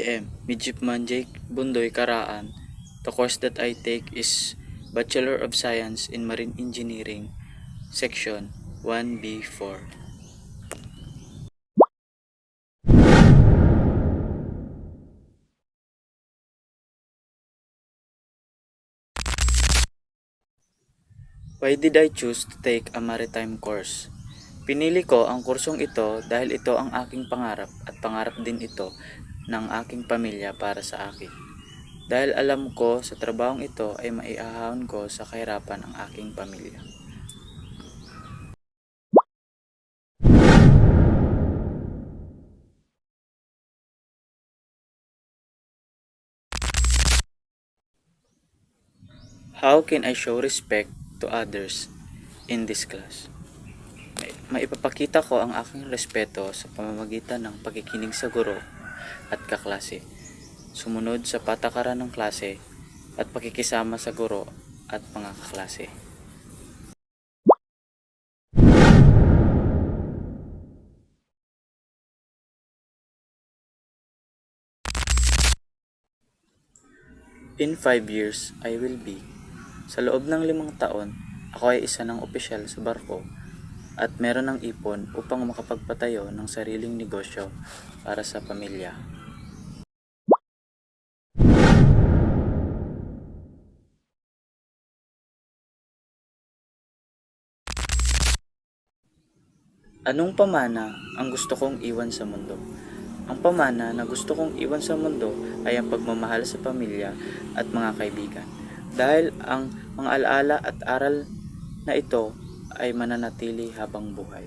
I am Midshipman Jake Bundoy Karaan. The course that I take is Bachelor of Science in Marine Engineering, Section 1B4. Why did I choose to take a maritime course? Pinili ko ang kursong ito dahil ito ang aking pangarap at pangarap din ito ng aking pamilya para sa akin. Dahil alam ko sa trabahong ito ay maiahon ko sa kahirapan ang aking pamilya. How can I show respect to others in this class? Maipapakita ko ang aking respeto sa pamamagitan ng pagkikinig sa guro at kaklase, sumunod sa patakaran ng klase at pakikisama sa guro at mga kaklase. In 5 years, I will be. Sa loob ng 5 taon, ako ay isa ng opisyal sa barko at meron ng ipon upang makapagpatayo ng sariling negosyo para sa pamilya. Anong pamana ang gusto kong iwan sa mundo? Ang pamana na gusto kong iwan sa mundo ay ang pagmamahal sa pamilya at mga kaibigan. Dahil ang mga alaala at aral na ito ay mananatili habang buhay.